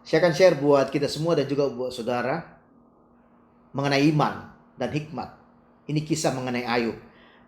Saya akan share buat kita semua dan juga buat saudara mengenai iman dan hikmat. Ini kisah mengenai Ayub.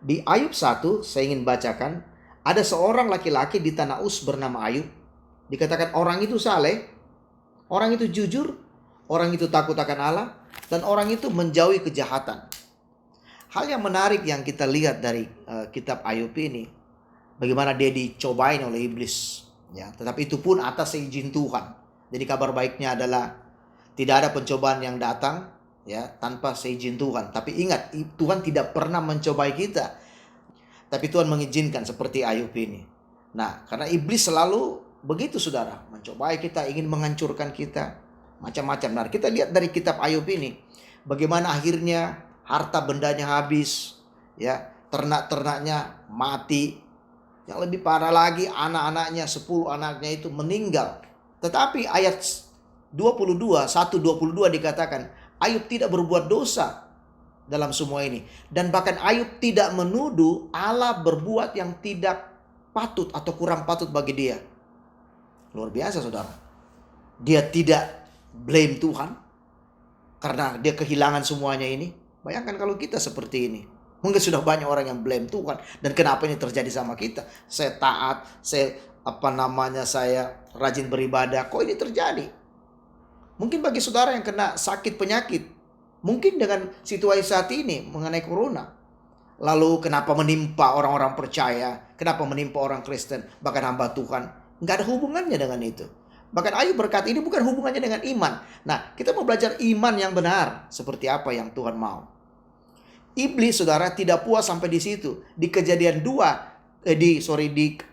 Di Ayub 1, saya ingin bacakan, ada seorang laki-laki di tanah Uz bernama Ayub. Dikatakan orang itu saleh, orang itu jujur, orang itu takut akan Allah, dan orang itu menjauhi kejahatan. Hal yang menarik yang kita lihat dari kitab Ayub ini, bagaimana dia dicobain oleh iblis. Ya, tetapi itu pun atas izin Tuhan. Jadi kabar baiknya adalah tidak ada pencobaan yang datang ya tanpa seizin Tuhan. Tapi ingat, Tuhan tidak pernah mencobai kita. Tapi Tuhan mengizinkan seperti Ayub ini. Nah, karena iblis selalu begitu saudara, mencobai kita, ingin menghancurkan kita, macam-macam. Nah, kita lihat dari kitab Ayub ini, bagaimana akhirnya harta bendanya habis, ya, ternak-ternaknya mati. Yang lebih parah lagi, anak-anaknya, 10 anaknya itu meninggal. Tetapi ayat 1:22 dikatakan, Ayub tidak berbuat dosa dalam semua ini. Dan bahkan Ayub tidak menuduh Allah berbuat yang tidak patut atau kurang patut bagi dia. Luar biasa saudara. Dia tidak blame Tuhan karena dia kehilangan semuanya ini. Bayangkan kalau kita seperti ini. Mungkin sudah banyak orang yang blame Tuhan. Dan kenapa ini terjadi sama kita? Saya taat, saya rajin beribadah. Kok ini terjadi? Mungkin bagi saudara yang kena sakit penyakit, mungkin dengan situasi saat ini mengenai corona. Lalu kenapa menimpa orang-orang percaya? Kenapa menimpa orang Kristen? Bahkan hamba Tuhan. Nggak ada hubungannya dengan itu. Bahkan Ayub berkata ini bukan hubungannya dengan iman. Nah, kita mau belajar iman yang benar. Seperti apa yang Tuhan mau. Iblis saudara tidak puas sampai di situ. Di kejadian 2, di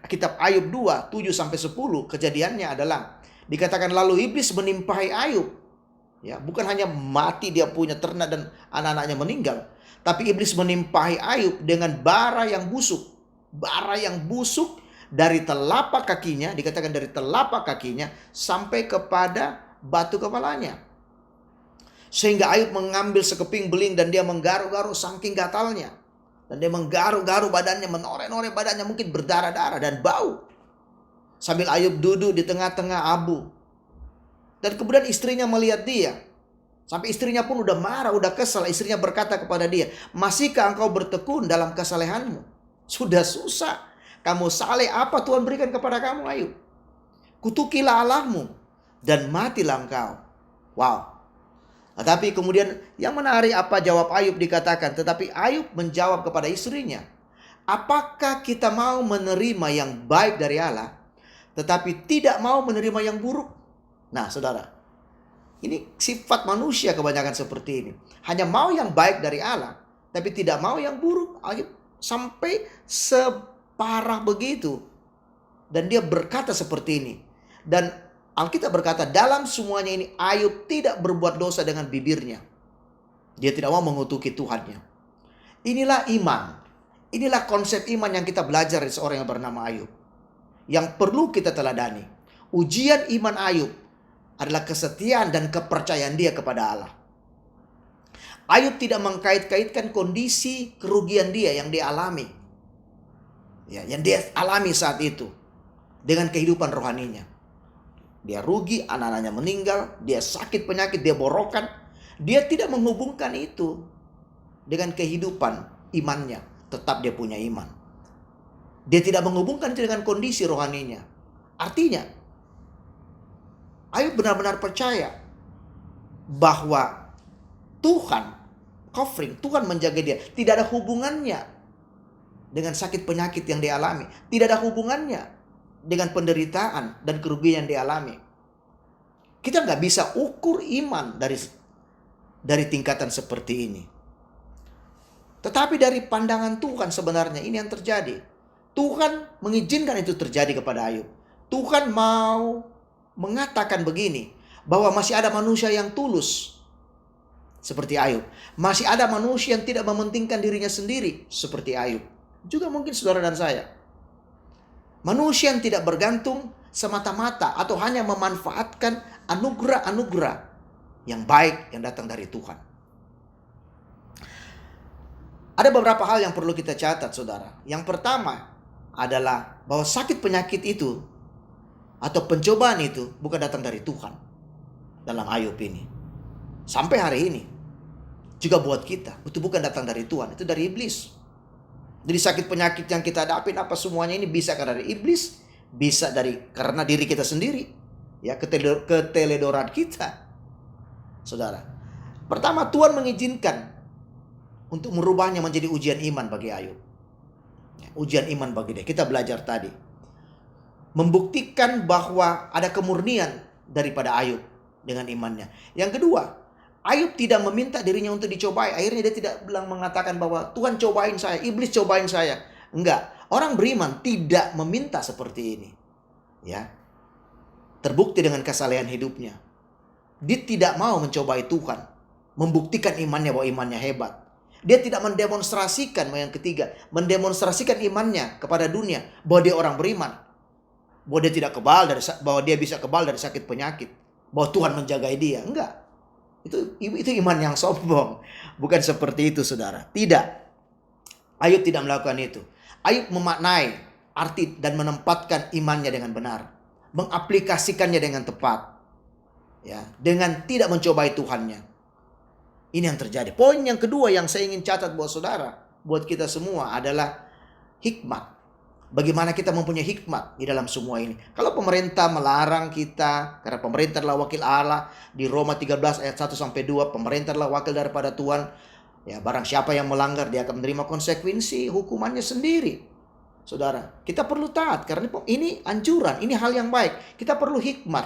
kitab Ayub 2, 7-10, kejadiannya adalah dikatakan lalu iblis menimpahi Ayub. Ya, bukan hanya mati dia punya ternak dan anak-anaknya meninggal, tapi iblis menimpahi Ayub dengan bara yang busuk. Bara yang busuk dari telapak kakinya, dikatakan dari telapak kakinya sampai kepada batu kepalanya. Sehingga Ayub mengambil sekeping beling dan dia menggaru-garu saking gatalnya. Dan dia menggaru-garu badannya, menoreh-noreh badannya, mungkin berdarah-darah dan bau. Sambil Ayub duduk di tengah-tengah abu. Dan kemudian istrinya melihat dia. Sampai istrinya pun udah marah, udah kesal. Istrinya berkata kepada dia, masihkah engkau bertekun dalam kesalehanmu? Sudah susah. Kamu saleh, apa Tuhan berikan kepada kamu Ayub? Kutukilah Allahmu dan matilah engkau. Wow. Tetapi kemudian yang menarik apa jawab Ayub dikatakan. Tetapi Ayub menjawab kepada istrinya, apakah kita mau menerima yang baik dari Allah, tetapi tidak mau menerima yang buruk? Nah saudara, ini sifat manusia kebanyakan seperti ini. Hanya mau yang baik dari Allah, tapi tidak mau yang buruk. Ayub sampai separah begitu. Dan dia berkata seperti ini. Dan Alkitab berkata dalam semuanya ini Ayub tidak berbuat dosa dengan bibirnya. Dia tidak mau mengutuki Tuhannya. Inilah iman. Inilah konsep iman yang kita belajar dari seorang yang bernama Ayub. Yang perlu kita teladani. Ujian iman Ayub adalah kesetiaan dan kepercayaan dia kepada Allah. Ayub tidak mengkait-kaitkan kondisi kerugian dia yang dia alami. Ya, yang dia alami saat itu dengan kehidupan rohaninya. Dia rugi, anak-anaknya meninggal, dia sakit penyakit, dia borokan. Dia tidak menghubungkan itu dengan kehidupan imannya. Tetap dia punya iman. Dia tidak menghubungkan itu dengan kondisi rohaninya. Artinya, Ayub benar-benar percaya bahwa Tuhan covering, Tuhan menjaga dia. Tidak ada hubungannya dengan sakit penyakit yang dialami. Tidak ada hubungannya dengan penderitaan dan kerugian yang dialami. Kita nggak bisa ukur iman dari tingkatan seperti ini. Tetapi dari pandangan Tuhan sebenarnya ini yang terjadi. Tuhan mengizinkan itu terjadi kepada Ayub. Tuhan mau mengatakan begini, bahwa masih ada manusia yang tulus seperti Ayub. Masih ada manusia yang tidak mementingkan dirinya sendiri seperti Ayub. Juga mungkin saudara dan saya. Manusia yang tidak bergantung semata-mata atau hanya memanfaatkan anugerah-anugerah yang baik yang datang dari Tuhan. Ada beberapa hal yang perlu kita catat saudara. Yang pertama adalah bahwa sakit penyakit itu atau pencobaan itu bukan datang dari Tuhan. dalam Ayub ini. Sampai hari ini. Juga buat kita. Itu bukan datang dari Tuhan, itu dari iblis. Jadi sakit penyakit yang kita hadapin apa semuanya ini bisa karena dari iblis, bisa karena diri kita sendiri. Ya, keteledoran kita. Saudara. Pertama, Tuhan mengizinkan untuk merubahnya menjadi ujian iman bagi Ayub. Ya, ujian iman bagi dia. Kita belajar tadi. Membuktikan bahwa ada kemurnian daripada Ayub dengan imannya. Yang kedua, Ayub tidak meminta dirinya untuk dicobai. Akhirnya dia tidak mengatakan bahwa Tuhan cobain saya, iblis cobain saya. Enggak. Orang beriman tidak meminta seperti ini. Ya. Terbukti dengan kesalehan hidupnya. Dia tidak mau mencobai Tuhan. Membuktikan imannya bahwa imannya hebat. Dia tidak mendemonstrasikan, yang ketiga, mendemonstrasikan imannya kepada dunia bahwa dia orang beriman. Bahwa dia tidak bahwa dia bisa kebal dari sakit penyakit. Bahwa Tuhan menjagai dia. Enggak. Itu iman yang sombong. Bukan seperti itu, saudara. Tidak. Ayub tidak melakukan itu. Ayub memaknai arti dan menempatkan imannya dengan benar. Mengaplikasikannya dengan tepat. Ya, dengan tidak mencobai Tuhannya. Ini yang terjadi. Poin yang kedua yang saya ingin catat buat saudara, buat kita semua adalah hikmat. Bagaimana kita mempunyai hikmat di dalam semua ini. Kalau pemerintah melarang kita, karena pemerintah adalah wakil Allah, di Roma 13 ayat 1-2, pemerintah adalah wakil daripada Tuhan. Ya, barang siapa yang melanggar, dia akan menerima konsekuensi hukumannya sendiri. Saudara, kita perlu taat, karena ini anjuran, ini hal yang baik. Kita perlu hikmat,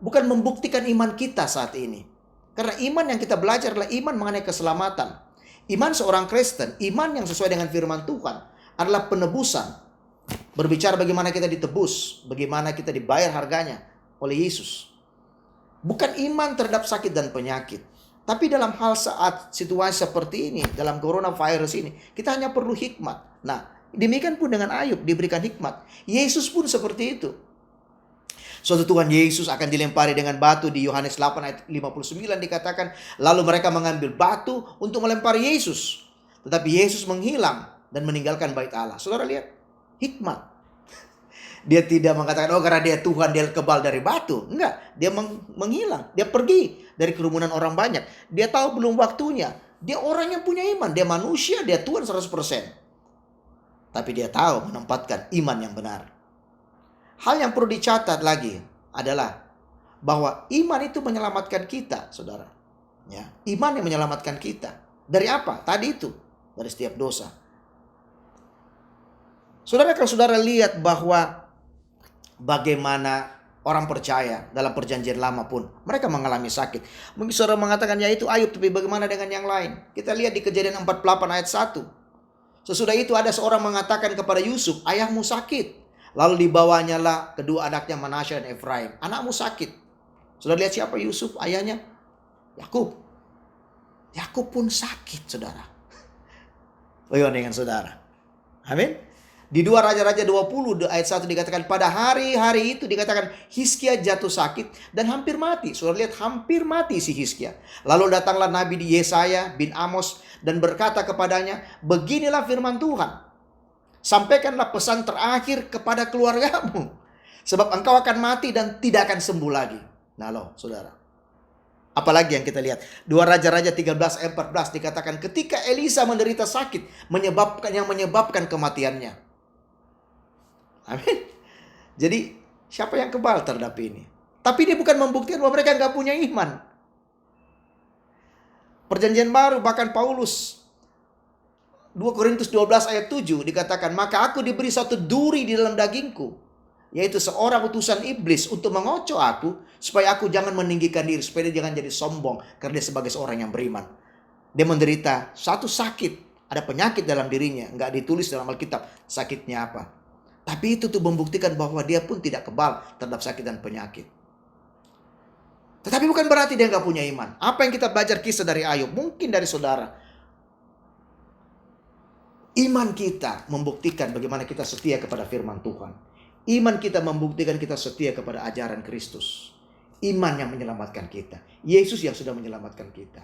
bukan membuktikan iman kita saat ini. Karena iman yang kita belajar adalah iman mengenai keselamatan. Iman seorang Kristen, iman yang sesuai dengan firman Tuhan adalah penebusan. Berbicara bagaimana kita ditebus, bagaimana kita dibayar harganya oleh Yesus. Bukan iman terhadap sakit dan penyakit. Tapi dalam hal saat situasi seperti ini, dalam coronavirus ini, kita hanya perlu hikmat. Nah, demikian pun dengan Ayub diberikan hikmat. Yesus pun seperti itu. Suatu Tuhan Yesus akan dilempari dengan batu. Di Yohanes 8 ayat 59 dikatakan, lalu mereka mengambil batu untuk melempari Yesus. Tetapi Yesus menghilang dan meninggalkan bait Allah. Saudara lihat, hikmat. Dia tidak mengatakan, oh karena dia Tuhan, dia kebal dari batu. Enggak, dia menghilang. Dia pergi dari kerumunan orang banyak. Dia tahu belum waktunya. Dia orang yang punya iman. Dia manusia, dia Tuhan 100%. Tapi dia tahu menempatkan iman yang benar. Hal yang perlu dicatat lagi adalah bahwa iman itu menyelamatkan kita, saudara. Ya, iman yang menyelamatkan kita. Dari apa? Tadi itu. Dari setiap dosa. Saudara, kalau saudara lihat bahwa bagaimana orang percaya dalam perjanjian lama pun mereka mengalami sakit. Mungkin saudara mengatakan, ya itu Ayub, tapi bagaimana dengan yang lain? Kita lihat di Kejadian 48 ayat 1. Sesudah itu ada seorang mengatakan kepada Yusuf, ayahmu sakit. Lalu dibawanyalah kedua anaknya Manasya dan Efraim. Anakmu sakit. Sudah lihat siapa Yusuf? Ayahnya Yakub. Yakub pun sakit, saudara. Bagaimana dengan saudara? Amin. Di 2 Raja-Raja 20 ayat 1 dikatakan, pada hari-hari itu dikatakan Hizkia jatuh sakit dan hampir mati. Sudah lihat, hampir mati si Hizkia. Lalu datanglah Nabi Yesaya bin Amos dan berkata kepadanya, beginilah firman Tuhan. Sampaikanlah pesan terakhir kepada keluargamu. Sebab engkau akan mati dan tidak akan sembuh lagi. Nah loh, saudara. Apalagi yang kita lihat. 2 Raja-Raja 13 ayat 14 dikatakan ketika Elisa menderita sakit yang menyebabkan kematiannya. Amin. Jadi siapa yang kebal terhadap ini? Tapi dia bukan membuktikan bahwa mereka nggak punya iman. Perjanjian baru bahkan Paulus 2 Korintus 12 ayat 7 dikatakan, maka aku diberi satu duri di dalam dagingku, yaitu seorang utusan iblis untuk mengocok aku, supaya aku jangan meninggikan diri, supaya dia jangan jadi sombong, karena dia sebagai seorang yang beriman. Dia menderita satu sakit, ada penyakit dalam dirinya, nggak ditulis dalam Alkitab sakitnya apa. Tapi itu tuh membuktikan bahwa dia pun tidak kebal terhadap sakit dan penyakit. Tetapi bukan berarti dia nggak punya iman. Apa yang kita belajar kisah dari Ayub? Mungkin dari saudara. Iman kita membuktikan bagaimana kita setia kepada firman Tuhan. Iman kita membuktikan kita setia kepada ajaran Kristus. Iman yang menyelamatkan kita. Yesus yang sudah menyelamatkan kita.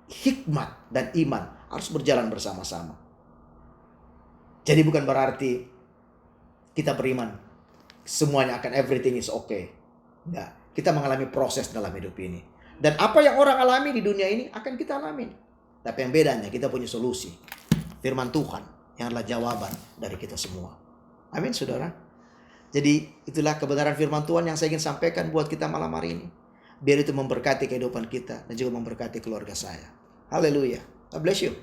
Hikmat dan iman harus berjalan bersama-sama. Jadi bukan berarti kita beriman semuanya akan everything is okay. Enggak. Kita mengalami proses dalam hidup ini. Dan apa yang orang alami di dunia ini akan kita alami. Tapi yang bedanya kita punya solusi. Firman Tuhan yang adalah jawaban dari kita semua. Amin saudara. Jadi itulah kebenaran firman Tuhan yang saya ingin sampaikan buat kita malam hari ini. Biar itu memberkati kehidupan kita dan juga memberkati keluarga saya. Haleluya. God bless you.